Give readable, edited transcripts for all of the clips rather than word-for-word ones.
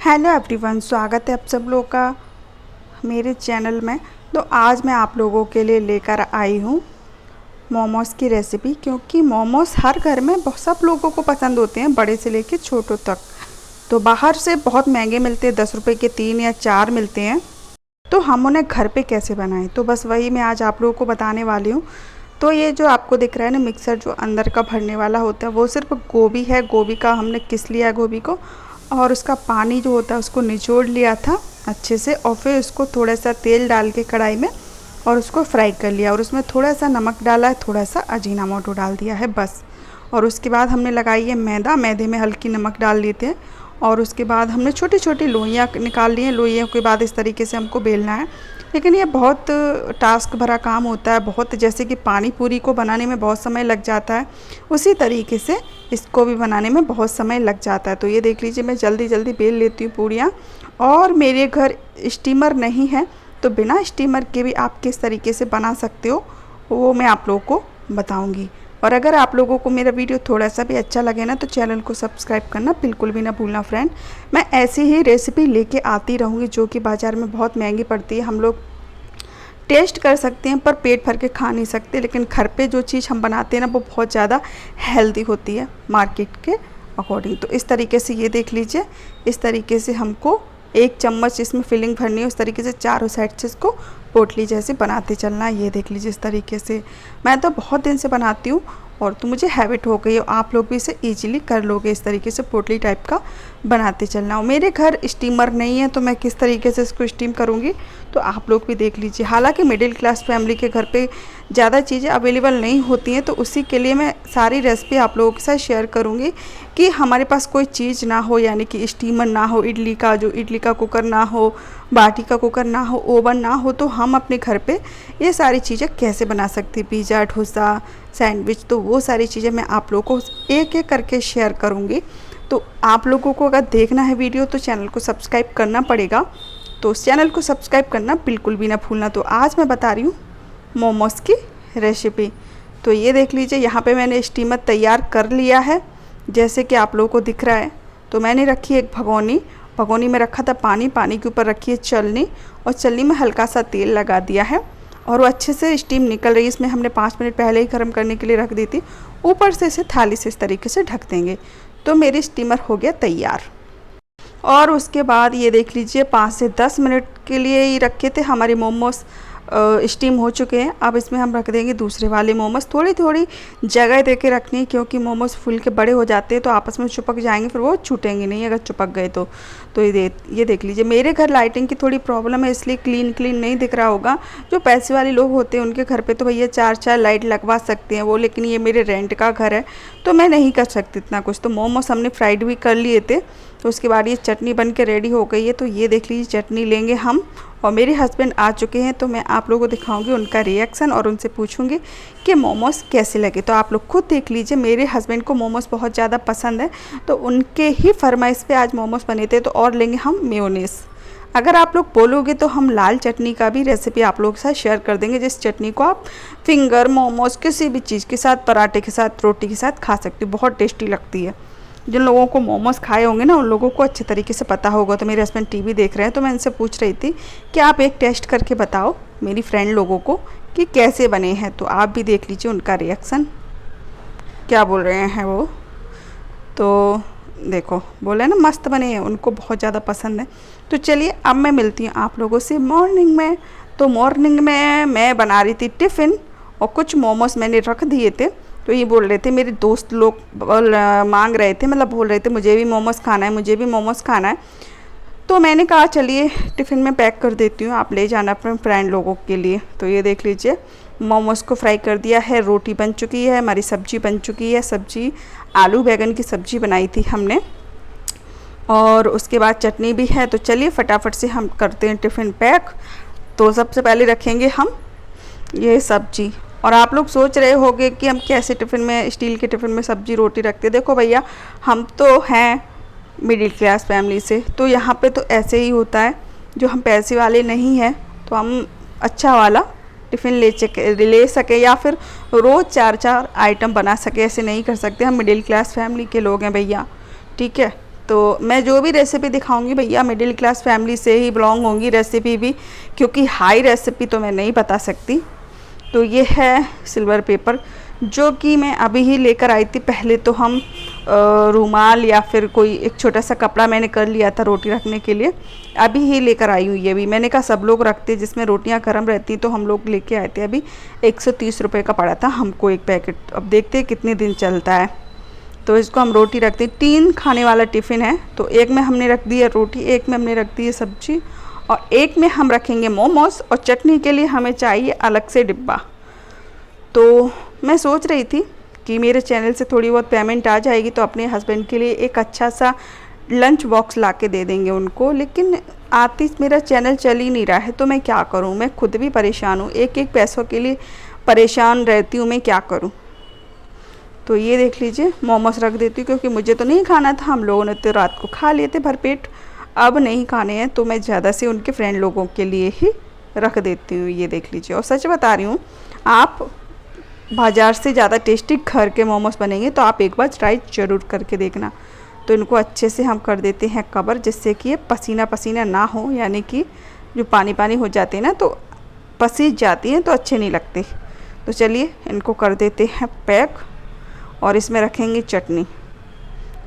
Hello everyone, स्वागत है आप सब लोगों का मेरे चैनल में। तो आज मैं आप लोगों के लिए लेकर आई हूँ मोमोज़ की रेसिपी, क्योंकि मोमोज़ हर घर में सब लोगों को पसंद होते हैं, बड़े से लेकर छोटों तक। तो बाहर से बहुत महंगे मिलते हैं, 10 रुपये के 3 या 4 मिलते हैं। तो हम उन्हें घर पे कैसे बनाएं, तो बस वही मैं आज आप लोगों को बताने वाली हूँ। तो ये जो आपको दिख रहा है ना मिक्सर, जो अंदर का भरने वाला होता है, वो सिर्फ गोभी है। गोभी का हमने किस लिया गोभी को, और उसका पानी जो होता है उसको निचोड़ लिया था अच्छे से, और फिर उसको थोड़ा सा तेल डाल के कढ़ाई में और उसको फ्राई कर लिया, और उसमें थोड़ा सा नमक डाला है, थोड़ा सा अजीनामोटो डाल दिया है बस। और उसके बाद हमने लगाई है मैदा, मैदे में हल्की नमक डाल लेते हैं, और उसके बाद हमने छोटी छोटी लोइयाँ निकाल ली हैं। लोइयों के बाद इस तरीके से हमको बेलना है, लेकिन ये बहुत टास्क भरा काम होता है। बहुत, जैसे कि पानी पूरी को बनाने में बहुत समय लग जाता है, उसी तरीके से इसको भी बनाने में बहुत समय लग जाता है। तो ये देख लीजिए, मैं जल्दी जल्दी बेल लेती हूँ पूड़ियाँ। और मेरे घर स्टीमर नहीं है, तो बिना स्टीमर के भी आप किस तरीके से बना सकते हो वो मैं आप लोगों को बताऊँगी। और अगर आप लोगों को मेरा वीडियो थोड़ा सा भी अच्छा लगे ना, तो चैनल को सब्सक्राइब करना बिल्कुल भी ना भूलना फ्रेंड। मैं ऐसी ही रेसिपी लेके आती रहूँगी, जो कि बाज़ार में बहुत महंगी पड़ती है। हम लोग टेस्ट कर सकते हैं पर पेट भर के खा नहीं सकते, लेकिन घर पे जो चीज़ हम बनाते हैं ना, वो बहुत ज़्यादा हेल्दी होती है मार्केट के अकॉर्डिंग। तो इस तरीके से ये देख लीजिए, इस तरीके से हमको 1 चम्मच इसमें फिलिंग भरनी है। उस तरीके से चारों साइड से इसको पोटली जैसे बनाते चलना है। ये देख लीजिए, इस तरीके से मैं तो बहुत दिन से बनाती हूँ, और तो मुझे हैबिट हो गई है। आप लोग भी इसे ईजिली कर लोगे, इस तरीके से पोटली टाइप का बनाते चलना। और मेरे घर स्टीमर नहीं है, तो मैं किस तरीके से इसको स्टीम करूँगी तो आप लोग भी देख लीजिए। हालांकि मिडिल क्लास फैमिली के घर पे ज़्यादा चीज़ें अवेलेबल नहीं होती हैं, तो उसी के लिए मैं सारी रेसिपी आप लोगों के साथ शेयर करूँगी कि हमारे पास कोई चीज़ ना हो, यानी कि स्टीमर ना हो, इडली का कुकर ना हो, बाटी का कुकर ना हो, ओवन ना हो, तो हम अपने घर पे ये सारी चीज़ें कैसे बना सकते हैं। पिज़्ज़ा, डोसा, सैंडविच, तो वो सारी चीज़ें मैं आप लोगों को एक एक करके शेयर करूँगी। तो आप लोगों को अगर देखना है वीडियो, तो चैनल को सब्सक्राइब करना पड़ेगा। तो उस चैनल को सब्सक्राइब करना बिल्कुल भी ना भूलना। तो आज मैं बता रही हूँ मोमोज़ की रेसिपी। तो ये देख लीजिए, यहाँ पे मैंने स्टीमर तैयार कर लिया है, जैसे कि आप लोगों को दिख रहा है। तो मैंने रखी एक भगोनी, भगोनी में रखा था पानी, पानी के ऊपर रखी है चलनी, और चलनी में हल्का सा तेल लगा दिया है, और वो अच्छे से स्टीम निकल रही है। इसमें हमने 5 मिनट पहले ही गर्म करने के लिए रख दी थी। ऊपर से इसे थाली से इस तरीके से ढक देंगे। तो मेरी स्टीमर हो गया तैयार। और उसके बाद ये देख लीजिए, 5 से 10 मिनट के लिए ही रखे थे, हमारे मोमोज़ स्टीम हो चुके हैं। अब इसमें हम रख देंगे दूसरे वाले मोमोज़। थोड़ी थोड़ी जगह दे के रखनी है, क्योंकि मोमोज़ फूल के बड़े हो जाते हैं तो आपस में चिपक जाएंगे, फिर वो छूटेंगे नहीं अगर चिपक गए तो। ये देख लीजिए, मेरे घर लाइटिंग की थोड़ी प्रॉब्लम है, इसलिए क्लीन नहीं दिख रहा होगा। जो पैसे वाले लोग होते हैं उनके घर पे तो भैया 4 लाइट लगवा सकते हैं वो, लेकिन ये मेरे रेंट का घर है, तो मैं नहीं कर सकती इतना कुछ। तो मोमोज़ हमने फ्राइड भी कर लिए थे। तो उसके बाद ये चटनी बन के रेडी हो गई है। तो ये देख लीजिए, चटनी लेंगे हम, और मेरे हस्बैंड आ चुके हैं, तो मैं आप लोगों को दिखाऊंगी उनका रिएक्शन, और उनसे पूछूंगी कि मोमोज़ कैसे लगे। तो आप लोग खुद देख लीजिए, मेरे हस्बैंड को मोमोज़ बहुत ज़्यादा पसंद है, तो उनके ही फरमाइश पे आज मोमोज़ बने थे। तो और लेंगे हम मेयोनीज़। अगर आप लोग बोलोगे तो हम लाल चटनी का भी रेसिपी आप लोगों के साथ शेयर कर देंगे, जिस चटनी को आप फिंगर, मोमोज़, किसी भी चीज़ के साथ, पराठे के साथ, रोटी के साथ खा सकते हो। बहुत टेस्टी लगती है। जिन लोगों को मोमोज़ खाए होंगे ना, उन लोगों को अच्छे तरीके से पता होगा। तो मेरे हस्बैंड टीवी देख रहे हैं, तो मैं इनसे पूछ रही थी कि आप एक टेस्ट करके बताओ मेरी फ्रेंड लोगों को कि कैसे बने हैं। तो आप भी देख लीजिए उनका रिएक्शन, क्या बोल रहे हैं वो। तो देखो, बोले ना मस्त बने हैं, उनको बहुत ज़्यादा पसंद है। तो चलिए, अब मैं मिलती हूँ आप लोगों से मॉर्निंग में। तो मॉर्निंग में मैं बना रही थी टिफ़िन, और कुछ मोमोज़ मैंने रख दिए थे। तो ये बोल रहे थे, मेरे दोस्त लोग मांग रहे थे, मतलब बोल रहे थे मुझे भी मोमोज़ खाना है, मुझे भी मोमोज़ खाना है। तो मैंने कहा चलिए टिफ़िन में पैक कर देती हूँ, आप ले जाना अपने फ्रेंड लोगों के लिए। तो ये देख लीजिए, मोमोज़ को फ्राई कर दिया है, रोटी बन चुकी है, हमारी सब्ज़ी बन चुकी है। सब्ज़ी आलू बैंगन की सब्ज़ी बनाई थी हमने, और उसके बाद चटनी भी है। तो चलिए फटाफट से हम करते हैं टिफ़िन पैक। तो सबसे पहले रखेंगे हम ये सब्ज़ी। और आप लोग सोच रहे होंगे कि हम कैसे टिफ़िन में, स्टील के टिफ़िन में सब्ज़ी रोटी रखते हैं। देखो भैया, हम तो हैं मिडिल क्लास फैमिली से, तो यहाँ पे तो ऐसे ही होता है। जो हम पैसे वाले नहीं हैं, तो हम अच्छा वाला टिफ़िन ले सके, या फिर रोज़ 4 आइटम बना सके, ऐसे नहीं कर सकते। हम मिडिल क्लास फैमिली के लोग हैं भैया, ठीक है। तो मैं जो भी रेसिपी दिखाऊंगी भैया मिडिल क्लास फैमिली से ही बिलोंग होंगी रेसिपी भी, क्योंकि हाई रेसिपी तो मैं नहीं बता सकती। तो ये है सिल्वर पेपर जो कि मैं अभी ही लेकर आई थी। पहले तो हम रुमाल या फिर कोई एक छोटा सा कपड़ा मैंने कर लिया था रोटी रखने के लिए, अभी ही लेकर आई हूँ। ये भी मैंने कहा सब लोग रखते जिसमें रोटियां गर्म रहती, तो हम लोग लेके आए थे। अभी 130 रुपये का पड़ा था हमको एक पैकेट। अब देखते हैं कितने दिन चलता है। तो इसको हम रोटी रखते हैं, 3 खाने वाला टिफ़िन है, तो एक में हमने रख दी है रोटी, एक में हमने रख दी है सब्जी, और एक में हम रखेंगे मोमोज। और चटनी के लिए हमें चाहिए अलग से डिब्बा। तो मैं सोच रही थी कि मेरे चैनल से थोड़ी बहुत पेमेंट आ जाएगी तो अपने हस्बैंड के लिए एक अच्छा सा लंच बॉक्स ला के दे देंगे उनको, लेकिन आती मेरा चैनल चल ही नहीं रहा है। तो मैं क्या करूं, मैं खुद भी परेशान हूं, एक एक पैसों के लिए परेशान रहती हूं, मैं क्या करूं। तो ये देख लीजिए मोमोज रख देती हूँ, क्योंकि मुझे तो नहीं खाना था, हम लोगों ने तो रात को खा लिए थे भरपेट, अब नहीं खाने हैं, तो मैं ज़्यादा से उनके फ्रेंड लोगों के लिए ही रख देती हूँ। ये देख लीजिए, और सच बता रही हूँ, आप बाज़ार से ज़्यादा टेस्टी घर के मोमोज बनेंगे, तो आप एक बार ट्राई ज़रूर करके देखना। तो इनको अच्छे से हम कर देते हैं कवर, जिससे कि ये पसीना पसीना ना हो, यानी कि जो पानी पानी हो जाते हैं ना तो पसीज जाती हैं तो अच्छे नहीं लगते। तो चलिए इनको कर देते हैं पैक, और इसमें रखेंगे चटनी।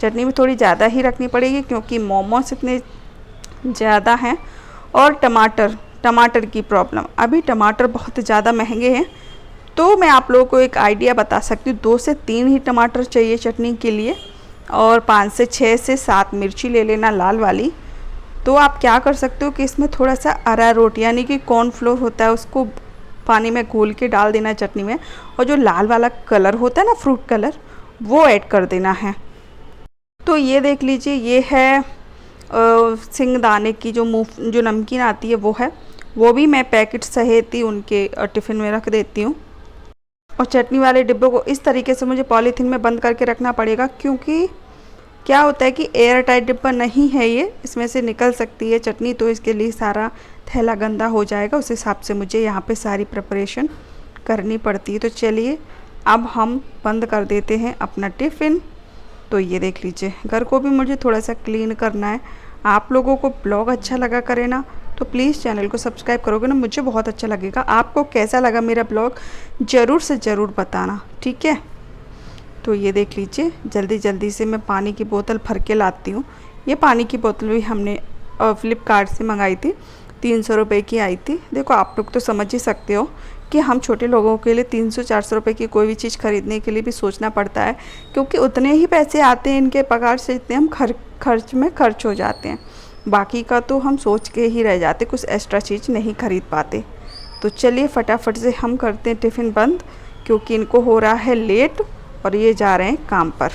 चटनी भी थोड़ी ज़्यादा ही रखनी पड़ेगी क्योंकि मोमोज इतने ज़्यादा हैं। और टमाटर की प्रॉब्लम, अभी टमाटर बहुत ज़्यादा महंगे हैं। तो मैं आप लोगों को एक आइडिया बता सकती हूँ, 2 से 3 ही टमाटर चाहिए चटनी के लिए, और 5 से 6 से 7 मिर्ची ले लेना लाल वाली। तो आप क्या कर सकते हो कि इसमें थोड़ा सा अरारोट यानी कि कॉर्नफ्लोर होता है, उसको पानी में घोल के डाल देना चटनी में, और जो लाल वाला कलर होता है ना फ्रूट कलर, वो ऐड कर देना है। तो ये देख लीजिए, ये है सिंगदाने की जो नमकीन आती है वो है, वो भी मैं पैकेट सहित ही उनके टिफ़िन में रख देती हूँ। और चटनी वाले डिब्बे को इस तरीके से मुझे पॉलीथीन में बंद करके रखना पड़ेगा, क्योंकि क्या होता है कि एयर टाइट डिब्बा नहीं है ये, इसमें से निकल सकती है चटनी, तो इसके लिए सारा थैला गंदा हो जाएगा। उस हिसाब से मुझे यहाँ पे सारी प्रिपरेशन करनी पड़ती है। तो चलिए अब हम बंद कर देते हैं अपना टिफ़िन। तो ये देख लीजिए, घर को भी मुझे थोड़ा सा क्लीन करना है। आप लोगों को ब्लॉग अच्छा लगा करे ना, तो प्लीज़ चैनल को सब्सक्राइब करोगे ना, मुझे बहुत अच्छा लगेगा। आपको कैसा लगा मेरा ब्लॉग ज़रूर से ज़रूर बताना, ठीक है। तो ये देख लीजिए, जल्दी जल्दी से मैं पानी की बोतल भर के लाती हूँ। ये पानी की बोतल भी हमने फ्लिपकार्ट से मंगाई थी, 300 रुपये की आई थी। देखो आप लोग तो समझ ही सकते हो कि हम छोटे लोगों के लिए 300-400 रुपये की कोई भी चीज़ खरीदने के लिए भी सोचना पड़ता है, क्योंकि उतने ही पैसे आते हैं इनके पगार से, इतने हम खर्च में खर्च हो जाते हैं। बाकी का तो हम सोच के ही रह जाते, कुछ एक्स्ट्रा चीज़ नहीं खरीद पाते। तो चलिए फटाफट से हम करते हैं टिफ़िन बंद, क्योंकि इनको हो रहा है लेट और ये जा रहे हैं काम पर।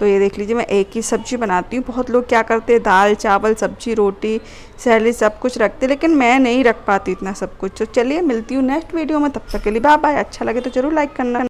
तो ये देख लीजिए, मैं एक ही सब्ज़ी बनाती हूँ। बहुत लोग क्या करते हैं, दाल चावल सब्ज़ी रोटी सैलेड सब कुछ रखते, लेकिन मैं नहीं रख पाती इतना सब कुछ। तो चलिए मिलती हूँ नेक्स्ट वीडियो में, तब तक के लिए बाय बाय। अच्छा लगे तो ज़रूर लाइक करना।